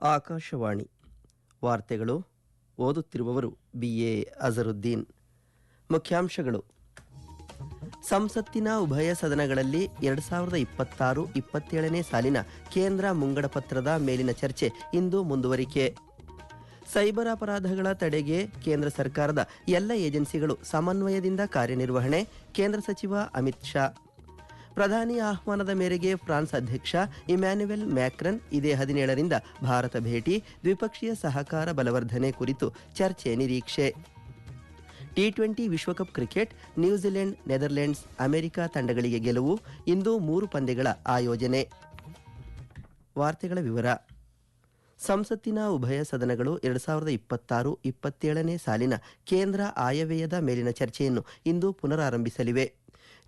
ಆಕಾಶವಾಣಿ ವಾರ್ತೆಗಳು ಓದುತ್ತಿರುವವರು BA ಅಜರುದ್ದೀನ್. ಮುಖ್ಯಾಂಶಗಳು: ಸಂಸತ್ತಿನ ಉಭಯ ಸದನಗಳಲ್ಲಿ 2026-27ನೇ ಸಾಲಿನ ಕೇಂದ್ರ ಮುಂಗಡ ಪತ್ರದ ಮೇಲಿನ ಚರ್ಚೆ ಇಂದು ಮುಂದುವರಿಕೆ. ಸೈಬರ್ ಅಪರಾಧಗಳ ತಡೆಗೆ ಕೇಂದ್ರ ಸರ್ಕಾರದ ಎಲ್ಲ ಏಜೆನ್ಸಿಗಳು ಸಮನ್ವಯದಿಂದ ಕಾರ್ಯನಿರ್ವಹಣೆ, ಕೇಂದ್ರ ಸಚಿವ ಅಮಿತ್ ಶಾ. ಪ್ರಧಾನಿ ಆಹ್ವಾನದ ಮೇರೆಗೆ ಫ್ರಾನ್ಸ್ ಅಧ್ಯಕ್ಷ ಇಮ್ಯಾನ್ಯುಯಲ್ ಮ್ಯಾಕ್ರನ್ ಇದೇ 17ರಿಂದ ಭಾರತ ಭೇಟಿ, ದ್ವಿಪಕ್ಷೀಯ ಸಹಕಾರ ಬಲವರ್ಧನೆ ಕುರಿತು ಚರ್ಚೆ ನಿರೀಕ್ಷೆ. T20 ವಿಶ್ವಕಪ್ ಕ್ರಿಕೆಟ್, ನ್ಯೂಜಿಲೆಂಡ್, ನೆದರ್ಲೆಂಡ್ಸ್, ಅಮೆರಿಕ ತಂಡಗಳಿಗೆ ಗೆಲುವು. ಇಂದು 3 ಪಂದ್ಯಗಳ ಆಯೋಜನೆ. ವಾರ್ತೆಗಳ ವಿವರ. ಸಂಸತ್ತಿನ ಉಭಯ ಸದನಗಳು 2026-27ನೇ ಸಾಲಿನ ಕೇಂದ್ರ ಆಯವ್ಯಯದ ಮೇಲಿನ ಚರ್ಚೆಯನ್ನು ಇಂದು ಪುನರಾರಂಭಿಸಲಿವೆ.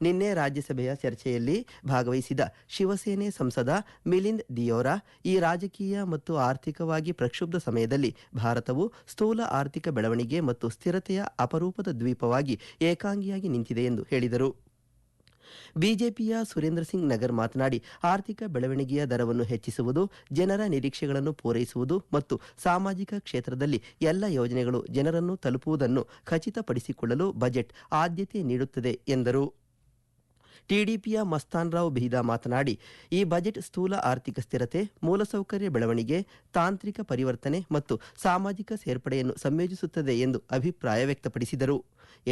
ನಿನ್ನೆ ರಾಜ್ಯಸಭೆಯ ಚರ್ಚೆಯಲ್ಲಿ ಭಾಗವಹಿಸಿದ ಶಿವಸೇನೆ ಸಂಸದ ಮಿಲಿಂದ್ ದಿಯೋರಾ, ಈ ರಾಜಕೀಯ ಮತ್ತು ಆರ್ಥಿಕವಾಗಿ ಪ್ರಕ್ಷುಬ್ಧ ಸಮಯದಲ್ಲಿ ಭಾರತವು ಸ್ಥೂಲ ಆರ್ಥಿಕ ಬೆಳವಣಿಗೆ ಮತ್ತು ಸ್ಥಿರತೆಯ ಅಪರೂಪದ ದ್ವೀಪವಾಗಿ ಏಕಾಂಗಿಯಾಗಿ ನಿಂತಿದೆ ಎಂದು ಹೇಳಿದರು. ಬಿಜೆಪಿಯ ಸುರೇಂದ್ರ ಸಿಂಗ್ ನಗರ್ ಮಾತನಾಡಿ, ಆರ್ಥಿಕ ಬೆಳವಣಿಗೆಯ ದರವನ್ನು ಹೆಚ್ಚಿಸುವುದು, ಜನರ ನಿರೀಕ್ಷೆಗಳನ್ನು ಪೂರೈಸುವುದು ಮತ್ತು ಸಾಮಾಜಿಕ ಕ್ಷೇತ್ರದಲ್ಲಿ ಎಲ್ಲ ಯೋಜನೆಗಳು ಜನರನ್ನು ತಲುಪುವುದನ್ನು ಖಚಿತಪಡಿಸಿಕೊಳ್ಳಲು ಬಜೆಟ್ ಆದ್ಯತೆ ನೀಡುತ್ತದೆ ಎಂದರು. ಟಿಡಿಪಿಯ ಮಸ್ತಾನ್ ರಾವ್ ಬಿಹಿದಾ ಮಾತನಾಡಿ, ಈ ಬಜೆಟ್ ಸ್ಥೂಲ ಆರ್ಥಿಕ ಸ್ಥಿರತೆ, ಮೂಲಸೌಕರ್ಯ ಬೆಳವಣಿಗೆ, ತಾಂತ್ರಿಕ ಪರಿವರ್ತನೆ ಮತ್ತು ಸಾಮಾಜಿಕ ಸೇರ್ಪಡೆಯನ್ನು ಸಂಯೋಜಿಸುತ್ತದೆ ಎಂದು ಅಭಿಪ್ರಾಯ ವ್ಯಕ್ತಪಡಿಸಿದರು.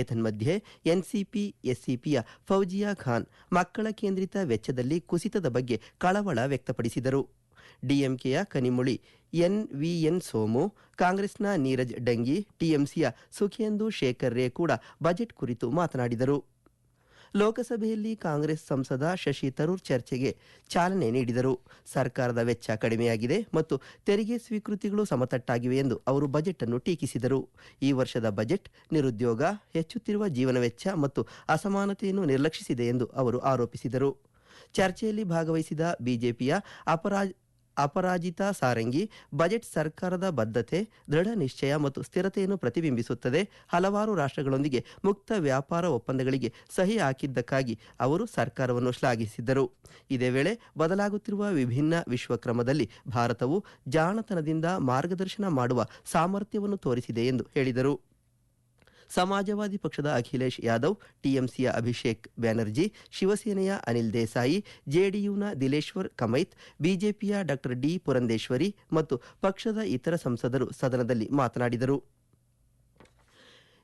ಏತನ್ಮಧ್ಯೆ ಎನ್ಸಿಪಿ ಎಸ್ಸಿಪಿಯ ಫೌಜಿಯಾ ಖಾನ್ ಮಕ್ಕಳ ಕೇಂದ್ರಿತ ವೆಚ್ಚದಲ್ಲಿ ಕುಸಿತದ ಬಗ್ಗೆ ಕಳವಳ ವ್ಯಕ್ತಪಡಿಸಿದರು. ಡಿಎಂಕೆಯ ಕನಿಮೊಳಿ ಎನ್ವಿಎನ್ ಸೋಮು, ಕಾಂಗ್ರೆಸ್ನ ನೀರಜ್ ಡಂಗಿ, ಟಿಎಂಸಿಯ ಸುಖೇಂದು ಶೇಖರ್ ರೇ ಕೂಡ ಬಜೆಟ್ ಕುರಿತು ಮಾತನಾಡಿದರು. ಲೋಕಸಭೆಯಲ್ಲಿ ಕಾಂಗ್ರೆಸ್ ಸಂಸದ ಶಶಿ ತರೂರ್ ಚರ್ಚೆಗೆ ಚಾಲನೆ ನೀಡಿದರು. ಸರ್ಕಾರದ ವೆಚ್ಚ ಕಡಿಮೆಯಾಗಿದೆ ಮತ್ತು ತೆರಿಗೆ ಸ್ವೀಕೃತಿಗಳು ಸಮತಟ್ಟಾಗಿವೆ ಎಂದು ಅವರು ಬಜೆಟ್ ಅನ್ನು ಟೀಕಿಸಿದರು. ಈ ವರ್ಷದ ಬಜೆಟ್ ನಿರುದ್ಯೋಗ, ಹೆಚ್ಚುತ್ತಿರುವ ಜೀವನ ವೆಚ್ಚ ಮತ್ತು ಅಸಮಾನತೆಯನ್ನು ನಿರ್ಲಕ್ಷಿಸಿದೆ ಎಂದು ಅವರು ಆರೋಪಿಸಿದರು. ಚರ್ಚೆಯಲ್ಲಿ ಭಾಗವಹಿಸಿದ ಬಿಜೆಪಿಯ ಅಪರಾಜಿತಾ ಸಾರಂಗಿ, ಬಜೆಟ್ ಸರ್ಕಾರದ ಬದ್ಧತೆ, ದೃಢ ನಿಶ್ಚಯ ಮತ್ತು ಸ್ಥಿರತೆಯನ್ನು ಪ್ರತಿಬಿಂಬಿಸುತ್ತದೆ. ಹಲವಾರು ರಾಷ್ಟ್ರಗಳೊಂದಿಗೆ ಮುಕ್ತ ವ್ಯಾಪಾರ ಒಪ್ಪಂದಗಳಿಗೆ ಸಹಿ ಹಾಕಿದ್ದಕ್ಕಾಗಿ ಅವರು ಸರ್ಕಾರವನ್ನು ಶ್ಲಾಘಿಸಿದ್ದರು. ಇದೇ ವೇಳೆ ಬದಲಾಗುತ್ತಿರುವ ವಿಭಿನ್ನ ವಿಶ್ವಕ್ರಮದಲ್ಲಿ ಭಾರತವು ಜಾಣತನದಿಂದ ಮಾರ್ಗದರ್ಶನ ಮಾಡುವ ಸಾಮರ್ಥ್ಯವನ್ನು ತೋರಿಸಿದೆ ಎಂದು ಹೇಳಿದರು. ಸಮಾಜವಾದಿ ಪಕ್ಷದ ಅಖಿಲೇಶ್ ಯಾದವ್, ಟಿಎಂಸಿಯ ಅಭಿಷೇಕ್ ಬ್ಯಾನರ್ಜಿ, ಶಿವಸೇನೆಯ ಅನಿಲ್ ದೇಸಾಯಿ, ಜೆಡಿಯುನ ದಿಲೇಶ್ವರ್ ಕಮೈತ್, ಬಿಜೆಪಿಯ ಡಾ ಡಿ ಪುರಂದೇಶ್ವರಿ ಮತ್ತು ಪಕ್ಷದ ಇತರ ಸಂಸದರು ಸದನದಲ್ಲಿ ಮಾತನಾಡಿದರು.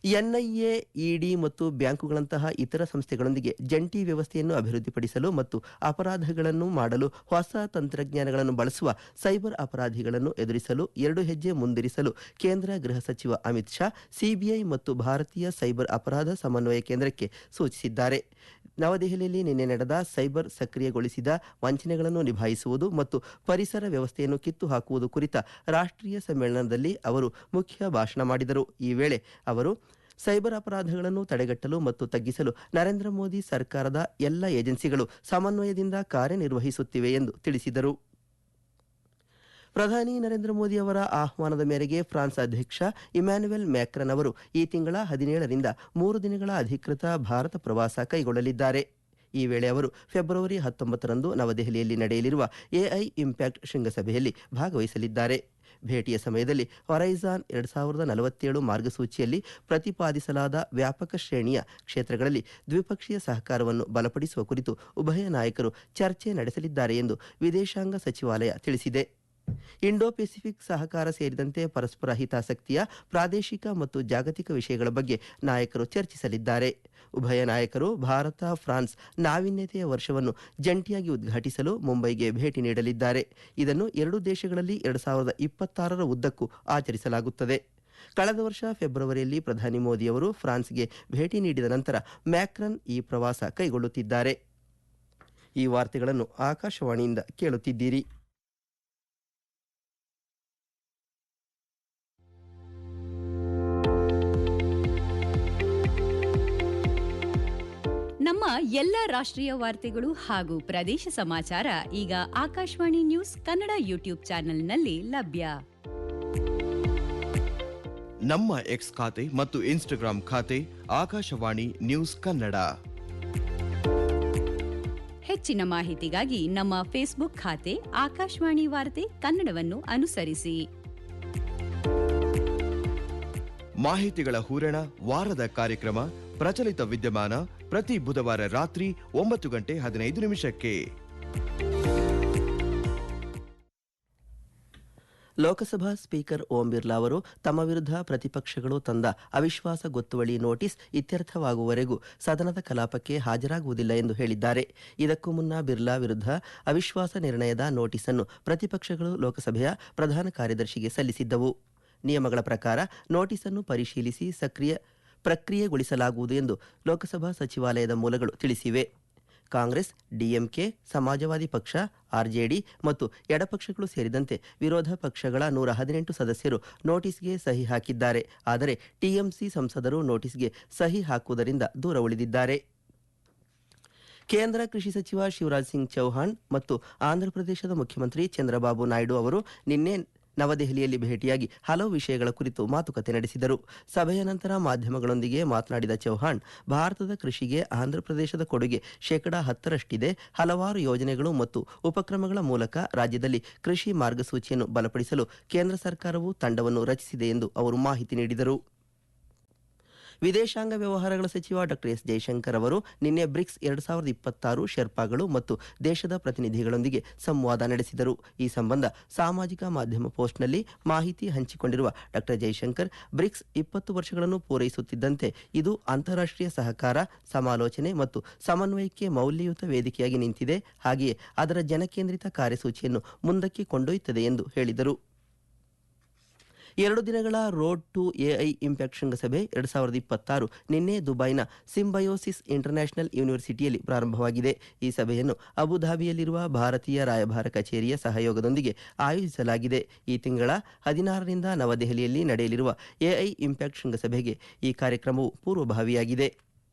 ಎನ್ಐಎ, ಇಡಿ ಮತ್ತು ಬ್ಯಾಂಕುಗಳಂತಹ ಇತರ ಸಂಸ್ಥೆಗಳೊಂದಿಗೆ ಜಂಟಿ ವ್ಯವಸ್ಥೆಯನ್ನು ಅಭಿವೃದ್ಧಿಪಡಿಸಲು ಮತ್ತು ಅಪರಾಧಗಳನ್ನು ಮಾಡಲು ಹೊಸ ತಂತ್ರಜ್ಞಾನಗಳನ್ನು ಬಳಸುವ ಸೈಬರ್ ಅಪರಾಧಿಗಳನ್ನು ಎದುರಿಸಲು 2 ಹೆಜ್ಜೆ ಮುಂದಿರಿಸಲು ಕೇಂದ್ರ ಗೃಹ ಸಚಿವ ಅಮಿತ್ ಶಾ ಸಿಬಿಐ ಮತ್ತು ಭಾರತೀಯ ಸೈಬರ್ ಅಪರಾಧ ಸಮನ್ವಯ ಕೇಂದ್ರಕ್ಕೆ ಸೂಚಿಸಿದ್ದಾರೆ. ನವದೆಹಲಿಯಲ್ಲಿ ನಿನ್ನೆ ನಡೆದ ಸೈಬರ್ ಸಕ್ರಿಯಗೊಳಿಸಿದ ವಂಚನೆಗಳನ್ನು ನಿಭಾಯಿಸುವುದು ಮತ್ತು ಪರಿಸರ ವ್ಯವಸ್ಥೆಯನ್ನು ಕಿತ್ತು ಹಾಕುವುದು ಕುರಿತ ರಾಷ್ಟ್ರೀಯ ಸಮ್ಮೇಳನದಲ್ಲಿ ಅವರು ಮುಖ್ಯ ಭಾಷಣ ಮಾಡಿದರು. ಈ ವೇಳೆ ಅವರು ಸೈಬರ್ ಅಪರಾಧಗಳನ್ನು ತಡೆಗಟ್ಟಲು ಮತ್ತು ತಗ್ಗಿಸಲು ನರೇಂದ್ರ ಮೋದಿ ಸರ್ಕಾರದ ಎಲ್ಲ ಏಜೆನ್ಸಿಗಳು ಸಮನ್ವಯದಿಂದ ಕಾರ್ಯನಿರ್ವಹಿಸುತ್ತಿವೆ ಎಂದು ತಿಳಿಸಿದರು. ಪ್ರಧಾನಿ ನರೇಂದ್ರ ಮೋದಿ ಅವರ ಆಹ್ವಾನದ ಮೇರೆಗೆ ಫ್ರಾನ್ಸ್ ಅಧ್ಯಕ್ಷ ಇಮ್ಯಾನ್ಯುಯಲ್ ಮ್ಯಾಕ್ರನ್ ಅವರು ಈ ತಿಂಗಳ 17ರಿಂದ 3 ದಿನಗಳ ಅಧಿಕೃತ ಭಾರತ ಪ್ರವಾಸ ಕೈಗೊಳ್ಳಲಿದ್ದಾರೆ. ಈ ವೇಳೆ ಅವರು ಫೆಬ್ರವರಿ 19ರಂದು ನವದೆಹಲಿಯಲ್ಲಿ ನಡೆಯಲಿರುವ ಎಐ ಇಂಪ್ಯಾಕ್ಟ್ ಶೃಂಗಸಭೆಯಲ್ಲಿ ಭಾಗವಹಿಸಲಿದ್ದಾರೆ. ಭೇಟಿಯ ಸಮಯದಲ್ಲಿ ಹೊರೈಜಾನ್ 2047 ಮಾರ್ಗಸೂಚಿಯಲ್ಲಿ ಪ್ರತಿಪಾದಿಸಲಾದ ವ್ಯಾಪಕ ಶ್ರೇಣಿಯ ಕ್ಷೇತ್ರಗಳಲ್ಲಿ ದ್ವಿಪಕ್ಷೀಯ ಸಹಕಾರವನ್ನು ಬಲಪಡಿಸುವ ಕುರಿತು ಉಭಯ ನಾಯಕರು ಚರ್ಚೆ ನಡೆಸಲಿದ್ದಾರೆ ಎಂದು ವಿದೇಶಾಂಗ ಸಚಿವಾಲಯ ತಿಳಿಸಿದೆ. ಇಂಡೋ ಪೆಸಿಫಿಕ್ ಸಹಕಾರ ಸೇರಿದಂತೆ ಪರಸ್ಪರ ಹಿತಾಸಕ್ತಿಯ ಪ್ರಾದೇಶಿಕ ಮತ್ತು ಜಾಗತಿಕ ವಿಷಯಗಳ ಬಗ್ಗೆ ನಾಯಕರು ಚರ್ಚಿಸಲಿದ್ದಾರೆ. ಉಭಯ ನಾಯಕರು ಭಾರತ ಫ್ರಾನ್ಸ್ ನಾವೀನ್ಯತೆಯ ವರ್ಷವನ್ನು ಜಂಟಿಯಾಗಿ ಉದ್ಘಾಟಿಸಲು ಮುಂಬೈಗೆ ಭೇಟಿ ನೀಡಲಿದ್ದಾರೆ. ಇದನ್ನು 2 ದೇಶಗಳಲ್ಲಿ 2026ರ ಉದ್ದಕ್ಕೂ ಆಚರಿಸಲಾಗುತ್ತದೆ. ಕಳೆದ ವರ್ಷ ಫೆಬ್ರವರಿಯಲ್ಲಿ ಪ್ರಧಾನಿ ಮೋದಿ ಅವರು ಫ್ರಾನ್ಸ್ಗೆ ಭೇಟಿ ನೀಡಿದ ನಂತರ ಮ್ಯಾಕ್ರನ್ ಈ ಪ್ರವಾಸ ಕೈಗೊಳ್ಳುತ್ತಿದ್ದಾರೆ. ಈ ವಾರ್ತೆಗಳನ್ನು ಆಕಾಶವಾಣಿಯಿಂದ ಕೇಳುತ್ತಿದ್ದೀರಿ. ನಮ್ಮ ಎಲ್ಲ ರಾಷ್ಟ್ರೀಯ ವಾರ್ತೆಗಳು ಹಾಗೂ ಪ್ರದೇಶ ಸಮಾಚಾರ ಈಗ ಆಕಾಶವಾಣಿ ನ್ಯೂಸ್ ಕನ್ನಡ ಯೂಟ್ಯೂಬ್ ಚಾನೆಲ್ನಲ್ಲಿ ಲಭ್ಯ. ನಮ್ಮ ಎಕ್ಸ್ ಖಾತೆ ಮತ್ತು ಇನ್ಸ್ಟಾಗ್ರಾಂ ಖಾತೆ ಆಕಾಶವಾಣಿ ನ್ಯೂಸ್ ಕನ್ನಡ. ಹೆಚ್ಚಿನ ಮಾಹಿತಿಗಾಗಿ ನಮ್ಮ ಫೇಸ್ಬುಕ್ ಖಾತೆ ಆಕಾಶವಾಣಿ ವಾರ್ತೆ ಕನ್ನಡವನ್ನು ಅನುಸರಿಸಿ. ಮಾಹಿತಿಗಳ ಹೂರಣ ವಾರದ ಕಾರ್ಯಕ್ರಮ ಪ್ರಚಲಿತ ವಿದ್ಯಮಾನ ಪ್ರತಿ ಬುಧವಾರ ರಾತ್ರಿ 9:15 ಲೋಕಸಭಾ ಸ್ಪೀಕರ್ ಓಂ ಬಿರ್ಲಾ ಅವರು ತಮ್ಮ ವಿರುದ್ಧ ಪ್ರತಿಪಕ್ಷಗಳು ತಂದ ಅವಿಶ್ವಾಸ ಗೊತ್ತುವಳಿ ನೋಟಿಸ್ ಇತ್ಯರ್ಥವಾಗುವವರೆಗೂ ಸದನದ ಕಲಾಪಕ್ಕೆ ಹಾಜರಾಗುವುದಿಲ್ಲ ಎಂದು ಹೇಳಿದ್ದಾರೆ. ಇದಕ್ಕೂ ಮುನ್ನ ಬಿರ್ಲಾ ವಿರುದ್ಧ ಅವಿಶ್ವಾಸ ನಿರ್ಣಯದ ನೋಟಿಸ್ ಅನ್ನು ಪ್ರತಿಪಕ್ಷಗಳು ಲೋಕಸಭೆಯ ಪ್ರಧಾನ ಕಾರ್ಯದರ್ಶಿಗೆ ಸಲ್ಲಿಸಿದ್ದವು. ನಿಯಮಗಳ ಪ್ರಕಾರ ನೋಟಿಸ್ ಅನ್ನು ಪರಿಶೀಲಿಸಿ ಪ್ರಕ್ರಿಯೆಗೊಳಿಸಲಾಗುವುದು ಎಂದು ಲೋಕಸಭಾ ಸಚಿವಾಲಯದ ಮೂಲಗಳು ತಿಳಿಸಿವೆ. ಕಾಂಗ್ರೆಸ್, ಡಿಎಂಕೆ, ಸಮಾಜವಾದಿ ಪಕ್ಷ, ಆರ್ಜೆಡಿ ಮತ್ತು ಎಡಪಕ್ಷಗಳು ಸೇರಿದಂತೆ ವಿರೋಧ ಪಕ್ಷಗಳ 118 ಸದಸ್ಯರು ನೋಟಿಸ್ಗೆ ಸಹಿ ಹಾಕಿದ್ದಾರೆ. ಆದರೆ ಟಿಎಂಸಿ ಸಂಸದರು ನೋಟಿಸ್ಗೆ ಸಹಿ ಹಾಕುವುದರಿಂದ ದೂರ ಉಳಿದಿದ್ದಾರೆ. ಕೇಂದ್ರ ಕೃಷಿ ಸಚಿವ ಶಿವರಾಜ್ ಸಿಂಗ್ ಚೌಹಾಣ್ ಮತ್ತು ಆಂಧ್ರಪ್ರದೇಶದ ಮುಖ್ಯಮಂತ್ರಿ ಚಂದ್ರಬಾಬು ನಾಯ್ಡು ಅವರು ನಿನ್ನೆ ನವದೆಹಲಿಯಲ್ಲಿ ಭೇಟಿಯಾಗಿ ಹಲವು ವಿಷಯಗಳ ಕುರಿತು ಮಾತುಕತೆ ನಡೆಸಿದರು. ಸಭೆಯ ನಂತರ ಮಾಧ್ಯಮಗಳೊಂದಿಗೆ ಮಾತನಾಡಿದ ಚೌಹಾಣ್, ಭಾರತದ ಕೃಷಿಗೆ ಆಂಧ್ರಪ್ರದೇಶದ ಕೊಡುಗೆ 10% ಹಲವಾರು ಯೋಜನೆಗಳು ಮತ್ತು ಉಪಕ್ರಮಗಳ ಮೂಲಕ ರಾಜ್ಯದಲ್ಲಿ ಕೃಷಿ ಮಾರ್ಗಸೂಚಿಯನ್ನು ಬಲಪಡಿಸಲು ಕೇಂದ್ರ ಸರ್ಕಾರವು ತಂಡವನ್ನು ರಚಿಸಿದೆ ಎಂದು ಅವರು ಮಾಹಿತಿ ನೀಡಿದರು. ವಿದೇಶಾಂಗ ವ್ಯವಹಾರಗಳ ಸಚಿವ ಡಾ ಎಸ್ ಜಯಶಂಕರ್ ಅವರು ನಿನ್ನೆ ಬ್ರಿಕ್ಸ್ 2026 ಶೆರ್ಪಾಗಳು ಮತ್ತು ದೇಶದ ಪ್ರತಿನಿಧಿಗಳೊಂದಿಗೆ ಸಂವಾದ ನಡೆಸಿದರು. ಈ ಸಂಬಂಧ ಸಾಮಾಜಿಕ ಮಾಧ್ಯಮ ಪೋಸ್ಟ್ನಲ್ಲಿ ಮಾಹಿತಿ ಹಂಚಿಕೊಂಡಿರುವ ಡಾ ಜಯಶಂಕರ್, ಬ್ರಿಕ್ಸ್ 20 ವರ್ಷಗಳನ್ನು ಪೂರೈಸುತ್ತಿದ್ದಂತೆ ಇದು ಅಂತಾರಾಷ್ಟ್ರೀಯ ಸಹಕಾರ, ಸಮಾಲೋಚನೆ ಮತ್ತು ಸಮನ್ವಯಕ್ಕೆ ಮೌಲ್ಯಯುತ ವೇದಿಕೆಯಾಗಿ ನಿಂತಿದೆ. ಹಾಗೆಯೇ ಅದರ ಜನಕೇಂದ್ರಿತ ಕಾರ್ಯಸೂಚಿಯನ್ನು ಮುಂದಕ್ಕೆ ಕೊಂಡೊಯ್ಯುತ್ತದೆ ಎಂದು ಹೇಳಿದರು. 2 ದಿನಗಳ ರೋಡ್ ಟು ಎಐ ಇಂಪ್ಯಾಕ್ಟ್ ಶೃಂಗಸಭೆ 2026 ನಿನ್ನೆ ದುಬೈನ ಸಿಂಬಯೋಸಿಸ್ ಇಂಟರ್ನ್ಯಾಷನಲ್ ಯೂನಿವರ್ಸಿಟಿಯಲ್ಲಿ ಪ್ರಾರಂಭವಾಗಿದೆ. ಈ ಸಭೆಯನ್ನು ಅಬುಧಾಬಿಯಲ್ಲಿರುವ ಭಾರತೀಯ ರಾಯಭಾರ ಕಚೇರಿಯ ಸಹಯೋಗದೊಂದಿಗೆ ಆಯೋಜಿಸಲಾಗಿದೆ. ಈ ತಿಂಗಳ 16ರಿಂದ ನವದೆಹಲಿಯಲ್ಲಿ ನಡೆಯಲಿರುವ ಎಐ ಇಂಪ್ಯಾಕ್ಟ್ ಶೃಂಗಸಭೆಗೆ ಈ ಕಾರ್ಯಕ್ರಮವು ಪೂರ್ವಭಾವಿಯಾಗಿದೆ.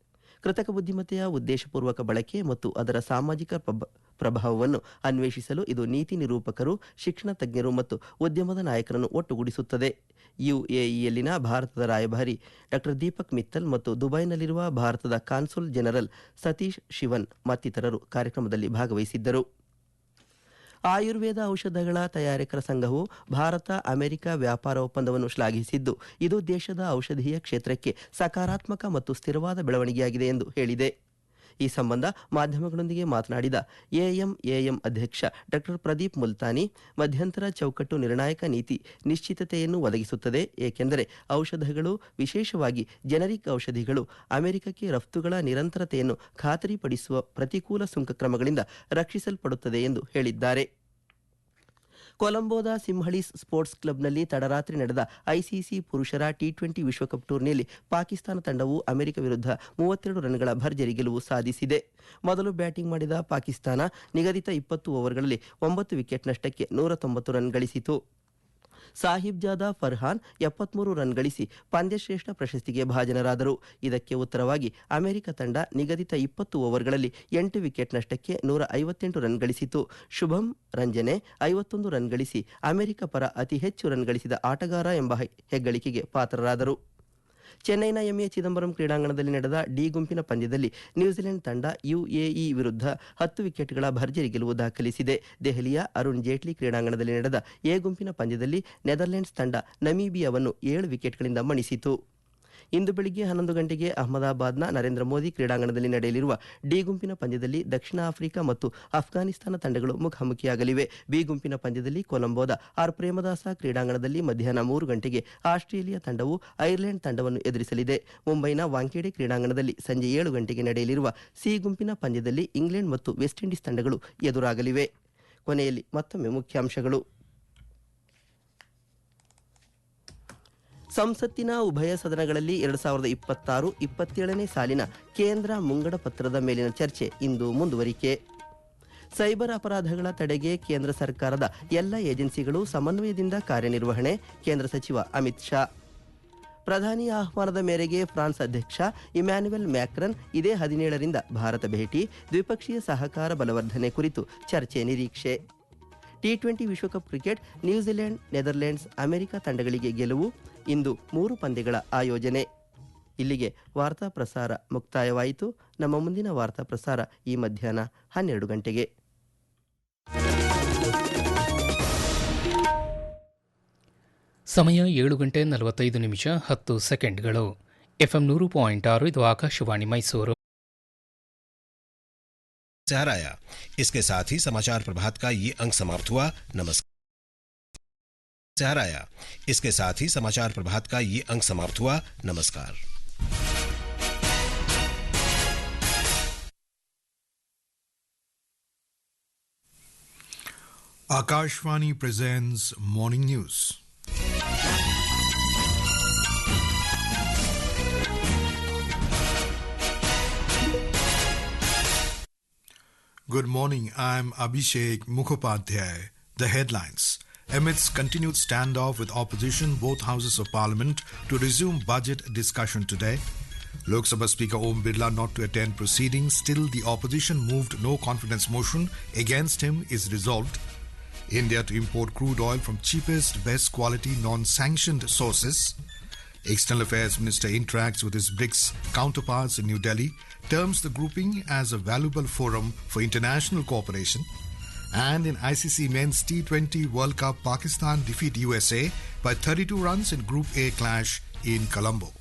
ಕೃತಕ ಬುದ್ಧಿಮತ್ತೆಯ ಉದ್ದೇಶಪೂರ್ವಕ ಬಳಕೆ ಮತ್ತು ಅದರ ಸಾಮಾಜಿಕ ಪ್ರಭಾವವನ್ನು ಅನ್ವೇಷಿಸಲು ಇದು ನೀತಿ ನಿರೂಪಕರು, ಶಿಕ್ಷಣ ತಜ್ಞರು ಮತ್ತು ಉದ್ಯಮದ ನಾಯಕರನ್ನು ಒಟ್ಟುಗೂಡಿಸುತ್ತದೆ. ಯುಎಇಯಲ್ಲಿನ ಭಾರತದ ರಾಯಭಾರಿ ಡಾ ದೀಪಕ್ ಮಿತ್ತಲ್ ಮತ್ತು ದುಬೈನಲ್ಲಿರುವ ಭಾರತದ ಕಾನ್ಸುಲ್ ಜನರಲ್ ಸತೀಶ್ ಶಿವನ್ ಮತ್ತಿತರರು ಕಾರ್ಯಕ್ರಮದಲ್ಲಿ ಭಾಗವಹಿಸಿದ್ದರು. ಆಯುರ್ವೇದ ಔಷಧಗಳ ತಯಾರಕರ ಸಂಘವು ಭಾರತ ಅಮೆರಿಕ ವ್ಯಾಪಾರ ಒಪ್ಪಂದವನ್ನು ಶ್ಲಾಘಿಸಿದ್ದು, ಇದು ದೇಶದ ಔಷಧೀಯ ಕ್ಷೇತ್ರಕ್ಕೆ ಸಕಾರಾತ್ಮಕ ಮತ್ತು ಸ್ಥಿರವಾದ ಬೆಳವಣಿಗೆಯಾಗಿದೆ ಎಂದು ಹೇಳಿದೆ. ಈ ಸಂಬಂಧ ಮಾಧ್ಯಮಗಳೊಂದಿಗೆ ಮಾತನಾಡಿದ ಎಎಂಎಎಂ ಅಧ್ಯಕ್ಷ ಡಾ ಪ್ರದೀಪ್ ಮುಲ್ತಾನಿ, ಮಧ್ಯಂತರ ಚೌಕಟ್ಟು ನಿರ್ಣಾಯಕ ನೀತಿ ನಿಶ್ಚಿತತೆಯನ್ನು ಒದಗಿಸುತ್ತದೆ, ಏಕೆಂದರೆ ಔಷಧಗಳು, ವಿಶೇಷವಾಗಿ ಜೆನರಿಕ್ ಔಷಧಿಗಳು, ಅಮೆರಿಕಕ್ಕೆ ರಫ್ತುಗಳ ನಿರಂತರತೆಯನ್ನು ಖಾತರಿಪಡಿಸುವ ಪ್ರತಿಕೂಲ ಸುಂಕ ಕ್ರಮಗಳಿಂದ ರಕ್ಷಿಸಲ್ಪಡುತ್ತದೆ ಎಂದು ಹೇಳಿದ್ದಾರೆ. ಕೊಲಂಬೋದ ಸಿಂಹಳೀಸ್ ಸ್ಪೋರ್ಟ್ಸ್ ಕ್ಲಬ್ನಲ್ಲಿ ತಡರಾತ್ರಿ ನಡೆದ ಐಸಿಸಿ ಪುರುಷರ ಟಿ20 ವಿಶ್ವಕಪ್ ಟೂರ್ನಿಯಲ್ಲಿ ಪಾಕಿಸ್ತಾನ ತಂಡವು ಅಮೆರಿಕ ವಿರುದ್ಧ 32 ರನ್ಗಳ ಭರ್ಜರಿ ಗೆಲುವು ಸಾಧಿಸಿದೆ. ಮೊದಲು ಬ್ಯಾಟಿಂಗ್ ಮಾಡಿದ ಪಾಕಿಸ್ತಾನ ನಿಗದಿತ 20 ಓವರ್ಗಳಲ್ಲಿ 9 ವಿಕೆಟ್ ನಷ್ಟಕ್ಕೆ 190 ರನ್ ಗಳಿಸಿತು. ಸಾಹಿಬ್ ಜಾದಾ ಫರ್ಹಾನ್ 73 ರನ್ ಗಳಿಸಿ ಪಂದ್ಯಶ್ರೇಷ್ಠ ಪ್ರಶಸ್ತಿಗೆ ಭಾಜನರಾದರು. ಇದಕ್ಕೆ ಉತ್ತರವಾಗಿ ಅಮೆರಿಕ ತಂಡ ನಿಗದಿತ 20 ಓವರ್ಗಳಲ್ಲಿ 8 ವಿಕೆಟ್ ನಷ್ಟಕ್ಕೆ 158 ರನ್ ಗಳಿಸಿತು. ಶುಭಂ ರಂಜನೆ 51 ರನ್ ಗಳಿಸಿ ಅಮೆರಿಕ ಪರ ಅತಿ ಹೆಚ್ಚು ರನ್ ಗಳಿಸಿದ ಆಟಗಾರ ಎಂಬ ಹೆಗ್ಗಳಿಕೆಗೆ ಪಾತ್ರರಾದರು. ಚೆನ್ನೈನ ಎಂಎ ಚಿದಂಬರಂ ಕ್ರೀಡಾಂಗಣದಲ್ಲಿ ನಡೆದ ಡಿ ಗುಂಪಿನ ಪಂದ್ಯದಲ್ಲಿ ನ್ಯೂಜಿಲೆಂಡ್ ತಂಡ ಯುಎಇ ವಿರುದ್ಧ 10 ವಿಕೆಟ್ಗಳ ಭರ್ಜರಿ ಗೆಲುವು ದಾಖಲಿಸಿದೆ. ದೆಹಲಿಯ ಅರುಣ್ ಜೇಟ್ಲಿ ಕ್ರೀಡಾಂಗಣದಲ್ಲಿ ನಡೆದ ಎ ಗುಂಪಿನ ಪಂದ್ಯದಲ್ಲಿ ನೆದರ್ಲೆಂಡ್ಸ್ ತಂಡ ನಮೀಬಿಯಾವನ್ನು 7 ವಿಕೆಟ್ಗಳಿಂದ ಮಣಿಸಿತು. ಇಂದು ಬೆಳಿಗ್ಗೆ 11 ಗಂಟೆಗೆ ಅಹಮದಾಬಾದ್ನ ನರೇಂದ್ರ ಮೋದಿ ಕ್ರೀಡಾಂಗಣದಲ್ಲಿ ನಡೆಯಲಿರುವ ಡಿ ಗುಂಪಿನ ಪಂದ್ಯದಲ್ಲಿ ದಕ್ಷಿಣ ಆಫ್ರಿಕಾ ಮತ್ತು ಅಫ್ಘಾನಿಸ್ತಾನ ತಂಡಗಳು ಮುಖಾಮುಖಿಯಾಗಲಿವೆ. ಬಿ ಗುಂಪಿನ ಪಂದ್ಯದಲ್ಲಿ ಕೊಲಂಬೋದ ಆರ್ ಪ್ರೇಮದಾಸ ಕ್ರೀಡಾಂಗಣದಲ್ಲಿ ಮಧ್ಯಾಹ್ನ 3 ಗಂಟೆಗೆ ಆಸ್ಟ್ರೇಲಿಯಾ ತಂಡವು ಐರ್ಲೆಂಡ್ ತಂಡವನ್ನು ಎದುರಿಸಲಿದೆ. ಮುಂಬೈನ ವಾಂಖೇಡೆ ಕ್ರೀಡಾಂಗಣದಲ್ಲಿ ಸಂಜೆ 7 ಗಂಟೆಗೆ ನಡೆಯಲಿರುವ ಸಿ ಗುಂಪಿನ ಪಂದ್ಯದಲ್ಲಿ ಇಂಗ್ಲೆಂಡ್ ಮತ್ತು ವೆಸ್ಟ್ ಇಂಡೀಸ್ ತಂಡಗಳು ಎದುರಾಗಲಿವೆ. ಕೊನೆಯಲ್ಲಿ ಮತ್ತೊಮ್ಮೆ ಮುಖ್ಯಾಂಶಗಳು. ಸಂಸತ್ತಿನ ಉಭಯ ಸದನಗಳಲ್ಲಿ 2026-27ನೇ ಸಾಲಿನ ಕೇಂದ್ರ ಮುಂಗಡ ಪತ್ರದ ಮೇಲಿನ ಚರ್ಚೆ ಇಂದು ಮುಂದುವರಿಕೆ. ಸೈಬರ್ ಅಪರಾಧಗಳ ತಡೆಗೆ ಕೇಂದ್ರ ಸರ್ಕಾರದ ಎಲ್ಲ ಏಜೆನ್ಸಿಗಳು ಸಮನ್ವಯದಿಂದ ಕಾರ್ಯನಿರ್ವಹಣೆ, ಕೇಂದ್ರ ಸಚಿವ ಅಮಿತ್ ಶಾ. ಪ್ರಧಾನಿ ಆಹ್ವಾನದ ಮೇರೆಗೆ ಫ್ರಾನ್ಸ್ ಅಧ್ಯಕ್ಷ ಇಮ್ಯಾನ್ಯುಯಲ್ ಮ್ಯಾಕ್ರನ್ ಇದೇ 17ರಿಂದ ಭಾರತ ಭೇಟಿ, ದ್ವಿಪಕ್ಷೀಯ ಸಹಕಾರ ಬಲವರ್ಧನೆ ಕುರಿತು ಚರ್ಚೆ ನಿರೀಕ್ಷೆ. ಟಿ20 ವಿಶ್ವಕಪ್ ಕ್ರಿಕೆಟ್, ನ್ಯೂಜಿಲೆಂಡ್, ನೆದರ್ಲೆಂಡ್ಸ್, ಅಮೆರಿಕ ತಂಡಗಳಿಗೆ ಗೆಲುವು. ಇಂದು 3 ಪಂದ್ಯಗಳ ಆಯೋಜನೆ. ಇಲ್ಲಿಗೆ ವಾರ್ತಾ ಪ್ರಸಾರ ಮುಕ್ತಾಯವಾಯಿತು. ನಮ್ಮ ಮುಂದಿನ ವಾರ್ತಾ ಪ್ರಸಾರ ಈ ಮಧ್ಯಾಹ್ನ 12 ಗಂಟೆಗೆ. ಸಮಯ 7:45 FM 100.6 ಇದು ಆಕಾಶವಾಣಿ ಮೈಸೂರು. आया। इसके साथ ही समाचार प्रभात का ये अंक समाप्त हुआ। नमस्कार। आया। इसके साथ ही समाचार प्रभात का ये अंक समाप्त हुआ। नमस्कार। Akashvani presents Morning News. Good morning, I'm Abhishek Mukhopadhyay. The headlines. Amidst continued standoff with opposition, both houses of parliament to resume budget discussion today. Lok Sabha Speaker Om Birla not to attend proceedings. Still, the opposition moved no confidence motion against him is resolved. India to import crude oil from cheapest, best quality, non-sanctioned sources. External Affairs Minister interacts with his BRICS counterparts in New Delhi, terms the grouping as a valuable forum for international cooperation. And in ICC Men's T20 World Cup, Pakistan defeat USA by 32 runs in Group A clash in Colombo.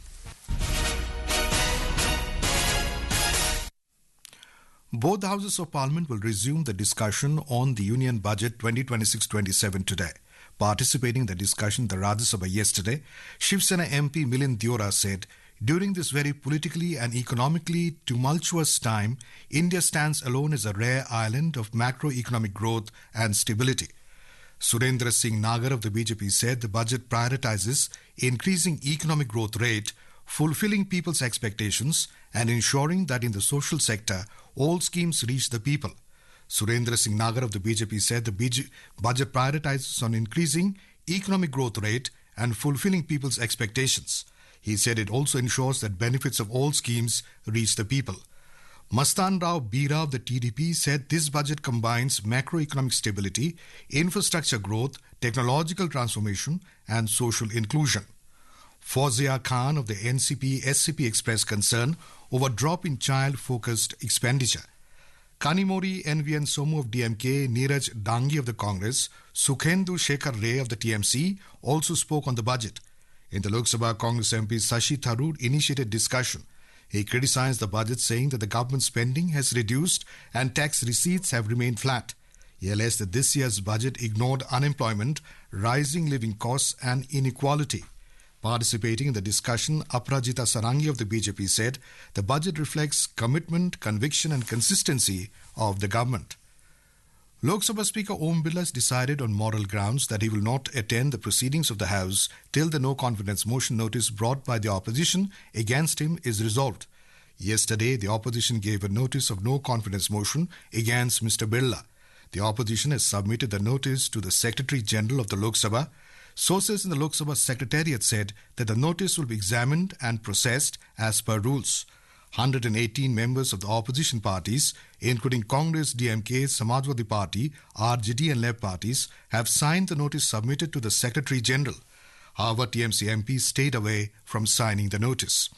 Both houses of parliament will resume the discussion on the Union Budget 2026-27 today. Participating in the discussion in the Rajya Sabha yesterday, Shiv Sena MP Milind Diora said, during this very politically and economically tumultuous time, India stands alone as a rare island of macroeconomic growth and stability. Surendra Singh Nagar of the BJP said the budget prioritizes increasing economic growth rate, fulfilling people's expectations, and ensuring that in the social sector, all schemes reach the people. Surendra Singh Nagar of the BJP said the budget prioritizes on increasing economic growth rate and fulfilling people's expectations. He said it also ensures that benefits of all schemes reach the people. Mastan Rao Bira of the TDP said this budget combines macroeconomic stability, infrastructure growth, technological transformation, and social inclusion. Fawzia Khan of the NCP-SCP expressed concern over drop in child-focused expenditure. Kanimori NVN Somu of DMK, Neeraj Dangi of the Congress, Sukhendu Shekhar Ray of the TMC also spoke on the budget. In the Lok Sabha, Congress MP Shashi Tharoor initiated discussion. He criticized the budget, saying that the government spending has reduced and tax receipts have remained flat. He alleged that this year's budget ignored unemployment, rising living costs and inequality. Participating in the discussion, Aparajita Sarangi of the BJP said the budget reflects commitment, conviction and consistency of the government. Lok Sabha Speaker Om Birla has decided on moral grounds that he will not attend the proceedings of the House till the no-confidence motion notice brought by the opposition against him is resolved. Yesterday, the opposition gave a notice of no-confidence motion against Mr. Birla. The opposition has submitted the notice to the Secretary General of the Lok Sabha. Sources in the Lok Sabha Secretariat said that the notice will be examined and processed as per rules. 118 members of the opposition parties, including Congress, DMK, Samajwadi Party, RJD and Left parties, have signed the notice submitted to the Secretary General. However, TMC MPs stayed away from signing the notice.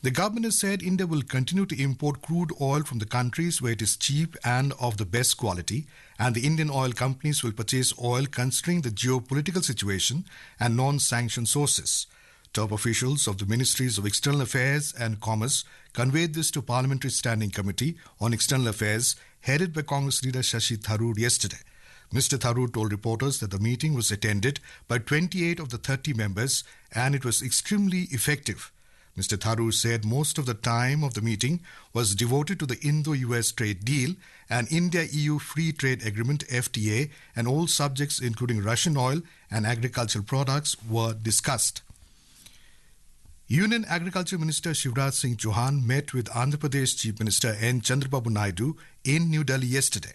The government has said India will continue to import crude oil from the countries where it is cheap and of the best quality, and the Indian oil companies will purchase oil considering the geopolitical situation and non-sanctioned sources. Top officials of the Ministries of External Affairs and Commerce conveyed this to Parliamentary Standing Committee on External Affairs headed by Congress leader Shashi Tharoor yesterday. Mr. Tharoor told reporters that the meeting was attended by 28 of the 30 members and it was extremely effective. Mr. Tharoor said most of the time of the meeting was devoted to the Indo-US trade deal and India-EU Free Trade Agreement FTA, and all subjects including Russian oil and agricultural products were discussed. Union Agriculture Minister Shivraj Singh Chauhan met with Andhra Pradesh Chief Minister N. Chandrababu Naidu in New Delhi yesterday.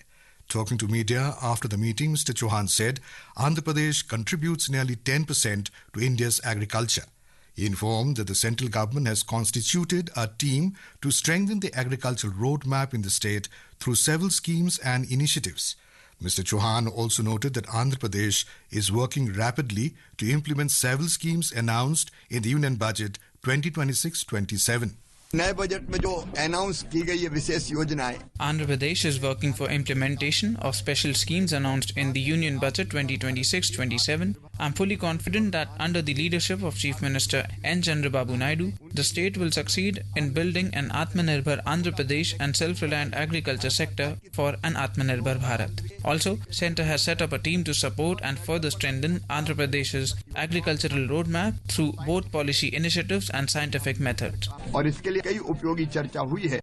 Talking to media after the meeting, Mr. Chauhan said Andhra Pradesh contributes nearly 10% to India's agriculture. He informed that the central government has constituted a team to strengthen the agricultural roadmap in the state through several schemes and initiatives. Mr. Chauhan also noted that Andhra Pradesh is working rapidly to implement several schemes announced in the Union Budget 2026-27. नए budget में जो announce की गई है विशेष योजनाएं Andhra Pradesh is working for implementation of special schemes announced in the Union Budget 2026-27. I'm fully confident that under the leadership of Chief Minister N. Chandrababu Naidu, the state will succeed in building an Atmanirbhar Andhra Pradesh and self-reliant agriculture sector for an Atmanirbhar Bharat. Also, Centre has set up a team to support and further strengthen Andhra Pradesh's agricultural roadmap through both policy initiatives and scientific methods. और इसके लिए कई उपयोगी चर्चा हुई है.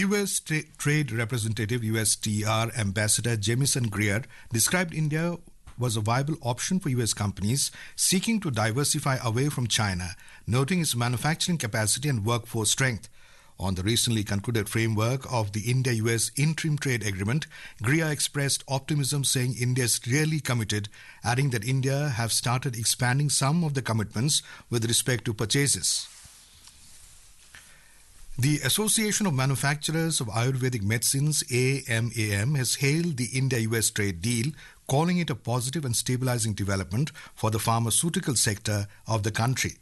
U.S. Trade Representative USTR Ambassador Jamieson Greer described India was a viable option for U.S. companies seeking to diversify away from China, noting its manufacturing capacity and workforce strength. On the recently concluded framework of the India-US Interim Trade Agreement, Greer expressed optimism, saying India is really committed, adding that India have started expanding some of the commitments with respect to purchases. The Association of Manufacturers of Ayurvedic Medicines, AMAM, has hailed the India-US trade deal, calling it a positive and stabilizing development for the pharmaceutical sector of the country.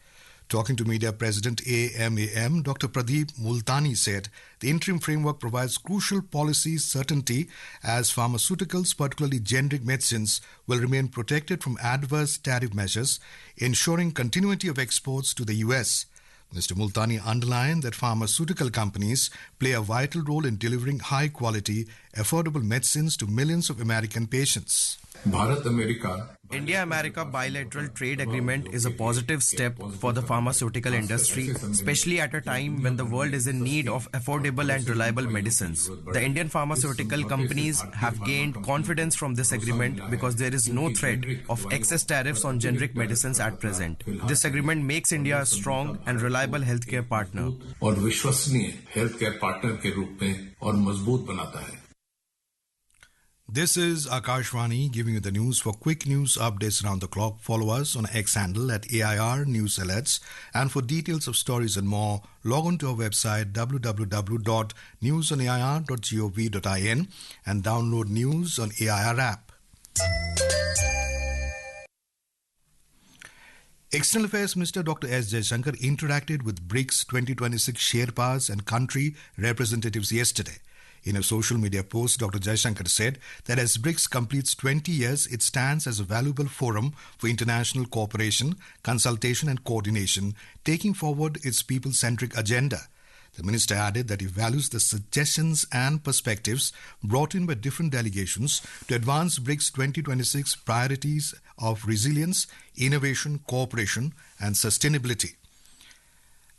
Talking to media, President AMAM, Dr. Pradeep Multani said the interim framework provides crucial policy certainty as pharmaceuticals, particularly generic medicines, will remain protected from adverse tariff measures, ensuring continuity of exports to the US. Mr. Multani underlined that pharmaceutical companies play a vital role in delivering high-quality, affordable medicines to millions of American patients. India-America bilateral trade agreement is a positive step for the pharmaceutical industry, especially at a time when the world is in need of affordable and reliable medicines. The Indian pharmaceutical companies have gained confidence from this agreement because there is no threat of excess tariffs on generic medicines at present. This agreement makes India a strong and reliable healthcare partner. और विश्वसनीय healthcare partner के रूप में और मजबूत बनाता है. This is Akashvani giving you the news. For quick news updates around the clock, follow us on X handle at AIR News Alerts. And for details of stories and more, log on to our website www.newsonair.gov.in and download News on AIR app. External Affairs Minister Dr. S. Jaishankar interacted with BRICS 2026 Sherpas and country representatives yesterday. In a social media post, Dr. Jaishankar said that as BRICS completes 20 years, it stands as a valuable forum for international cooperation, consultation and coordination, taking forward its people-centric agenda. The minister added that he values the suggestions and perspectives brought in by different delegations to advance BRICS 2026 priorities of resilience, innovation, cooperation and sustainability.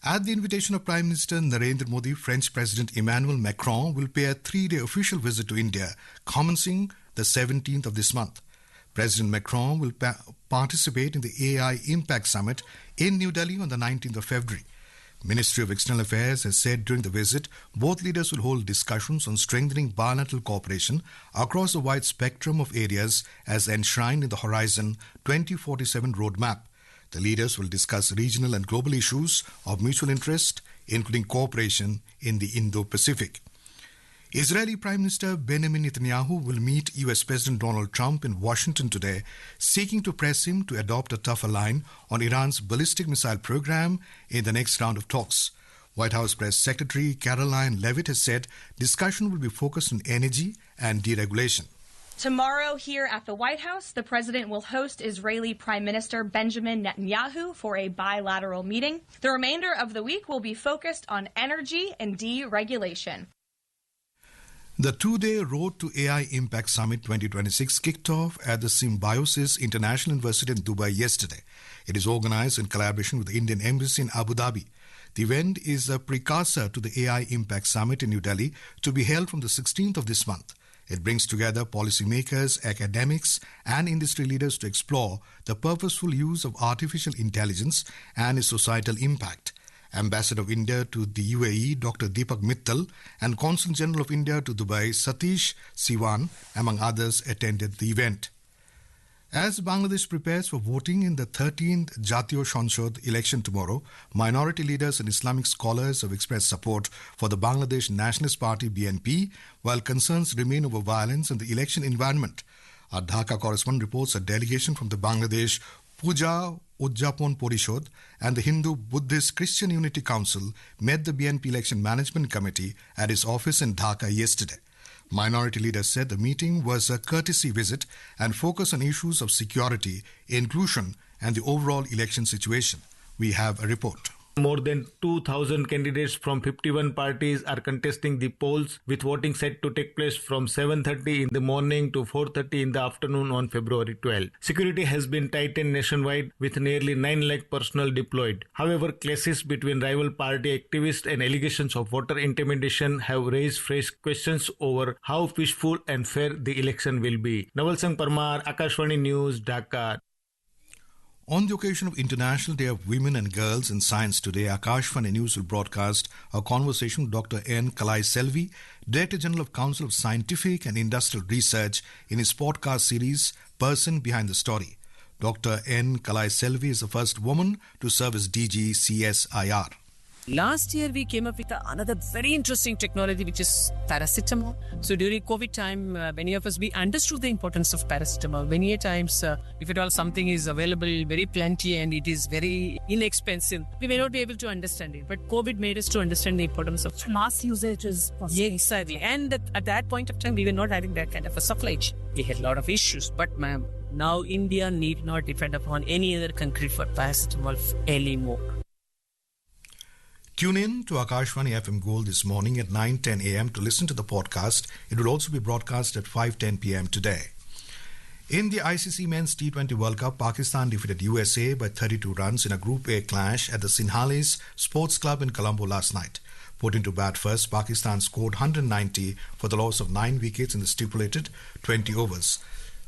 At the invitation of Prime Minister Narendra Modi, French President Emmanuel Macron will pay a 3-day official visit to India, commencing the 17th of this month. President Macron will participate in the AI Impact Summit in New Delhi on the 19th of February. Ministry of External Affairs has said during the visit, both leaders will hold discussions on strengthening bilateral cooperation across a wide spectrum of areas as enshrined in the Horizon 2047 roadmap. The leaders will discuss regional and global issues of mutual interest, including cooperation in the Indo-Pacific. Israeli Prime Minister Benjamin Netanyahu will meet US President Donald Trump in Washington today, seeking to press him to adopt a tougher line on Iran's ballistic missile program in the next round of talks. White House Press Secretary Caroline Leavitt has said discussion will be focused on energy and deregulation. Tomorrow, here at the White House, the president will host Israeli Prime Minister Benjamin Netanyahu for a bilateral meeting. The remainder of the week will be focused on energy and deregulation. The 2-day Road to AI Impact Summit 2026 kicked off at the Symbiosis International University in Dubai yesterday. It is organized in collaboration with the Indian Embassy in Abu Dhabi. The event is a precursor to the AI Impact Summit in New Delhi to be held from the 16th of this month. It brings together policymakers, academics, and industry leaders to explore the purposeful use of artificial intelligence and its societal impact. Ambassador of India to the UAE, Dr. Deepak Mittal, and Consul General of India to Dubai, Satish Siwan, among others, attended the event. As Bangladesh prepares for voting in the 13th Jatiyo Sanshad election tomorrow, minority leaders and Islamic scholars have expressed support for the Bangladesh Nationalist Party BNP, while concerns remain over violence in the election environment. Our Dhaka correspondent reports a delegation from the Bangladesh Puja Ujjapon Porishod and the Hindu Buddhist Christian Unity Council met the BNP Election Management Committee at its office in Dhaka yesterday. Minority leaders said the meeting was a courtesy visit and focused on issues of security, inclusion, and the overall election situation. We have a report. More than 2,000 candidates from 51 parties are contesting the polls, with voting set to take place from 7:30 in the morning to 4:30 in the afternoon on February 12. Security has been tightened nationwide with nearly 9 lakh personnel deployed. However, clashes between rival party activists and allegations of voter intimidation have raised fresh questions over how peaceful and fair the election will be. Naval Singh Parmar, Akashvani News, Dhaka. On the occasion of International Day of Women and Girls in Science today, Akashvani News will broadcast a conversation with Dr. N. Kalai Selvi, Director General of Council of Scientific and Industrial Research, in his podcast series, Person Behind the Story. Dr. N. Kalai Selvi is the first woman to serve as DG CSIR. Last year, we came up with another very interesting technology, which is paracetamol. So during COVID time, many of us, we understood the importance of paracetamol. Many times, if at all something is available, very plenty, and it is very inexpensive, we may not be able to understand it. But COVID made us to understand the importance of mass usage is possible. Yeah, exactly. And at that point of time, we were not having that kind of a supply chain. We had a lot of issues. But ma'am, now India need not depend upon any other country for paracetamol anymore. Tune in to Akashvani FM Gold this morning at 9:10 a.m. to listen to the podcast. It will also be broadcast at 5:10 p.m. today. In the ICC Men's T20 World Cup, Pakistan defeated USA by 32 runs in a Group A clash at the Sinhalese Sports Club in Colombo last night. Put into bat first, Pakistan scored 190 for the loss of 9 wickets in the stipulated 20 overs.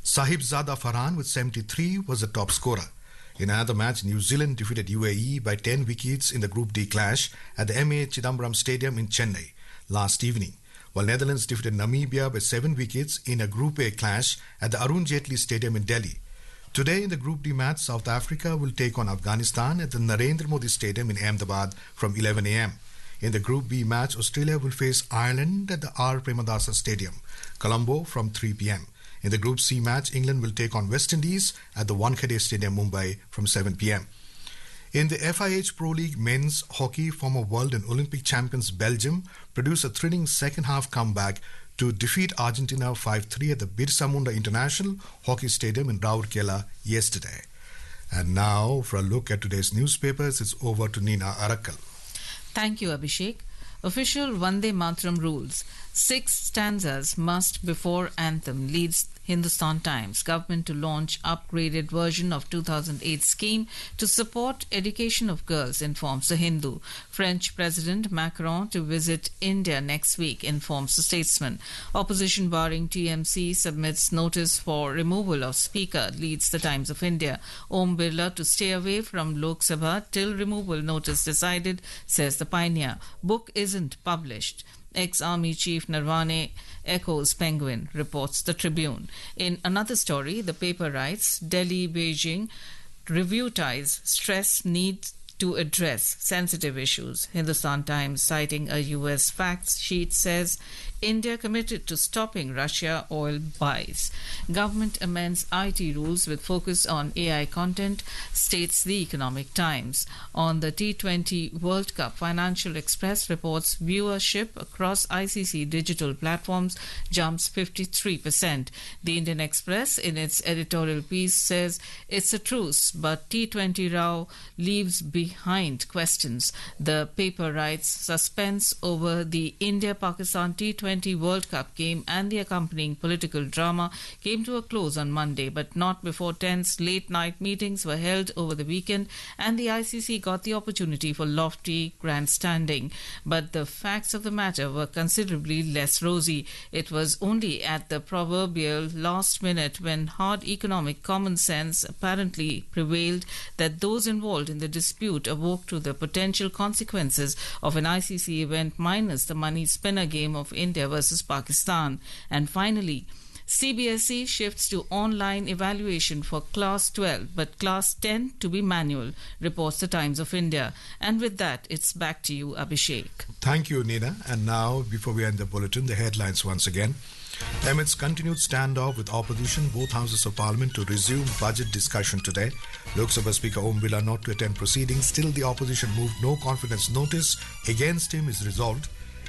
Sahibzada Farhan with 73 was the top scorer. In another match, New Zealand defeated UAE by 10 wickets in the Group D clash at the M.A. Chidambaram Stadium in Chennai last evening, while Netherlands defeated Namibia by 7 wickets in a Group A clash at the Arun Jaitley Stadium in Delhi. Today in the Group D match, South Africa will take on Afghanistan at the Narendra Modi Stadium in Ahmedabad from 11 a.m. In the Group B match, Australia will face Ireland at the R. Premadasa Stadium, Colombo, from 3 p.m. In the Group C match, England will take on West Indies at the Wankhede Stadium, Mumbai, from 7 p.m. In the FIH Pro League men's hockey, former world and Olympic champions Belgium produced a thrilling second-half comeback to defeat Argentina 5-3 at the Birsa Munda International Hockey Stadium in Rourkela yesterday. And now, for a look at today's newspapers, it's over to Nina Arakkal. Thank you, Abhishek. Official Vande Mataram rules. 6 stanzas must before anthem, leads Hindustan Times. Government to launch upgraded version of 2008 scheme to support education of girls, informs The Hindu. French President Macron to visit India next week, informs The Statesman. Opposition barring TMC submits notice for removal of Speaker, leads The Times of India. Om Birla to stay away from Lok Sabha till removal notice decided, says The Pioneer. Book isn't published. Ex-Army Chief Narwane echoes Penguin, reports The Tribune. In another story, the paper writes, Delhi-Beijing review ties, stress needs to address sensitive issues. Hindustan Times, citing a US facts sheet, says India committed to stopping Russia oil buys. Government amends IT rules with focus on AI content, states The Economic Times. On the T20 World Cup, Financial Express reports viewership across ICC digital platforms jumps 53%. The Indian Express, in its editorial piece, says it's a truce, but T20 row leaves behind questions. The paper writes, suspense over the India-Pakistan T20 World Cup game and the accompanying political drama came to a close on Monday, but not before tense late-night meetings were held over the weekend and the ICC got the opportunity for lofty grandstanding. But the facts of the matter were considerably less rosy. It was only at the proverbial last minute, when hard economic common sense apparently prevailed, that those involved in the dispute awoke to the potential consequences of an ICC event minus the money spinner game of India versus Pakistan. And finally, CBSE shifts to online evaluation for Class 12, but Class 10 to be manual, reports The Times of India. And with that, it's back to you, Abhishek. Thank you, Nina. And now, before we end the bulletin, the headlines once again. Amidst continued standoff with opposition, both houses of parliament to resume budget discussion today. Lok Sabha Speaker Om Birla not to attend proceedings. Still, the opposition moved no confidence notice against him is resolved.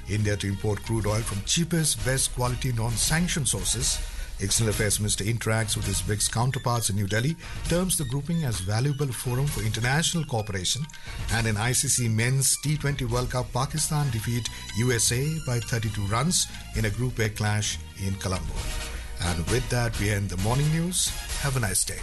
India to import crude oil from cheapest, best quality non-sanctioned sources. External Affairs Minister interacts with his BRICS counterparts in New Delhi, terms the grouping as valuable forum for international cooperation. And in ICC Men's T20 World Cup, Pakistan defeat USA by 32 runs in a Group A clash in Colombo. And with that, we end the morning news. Have a nice day.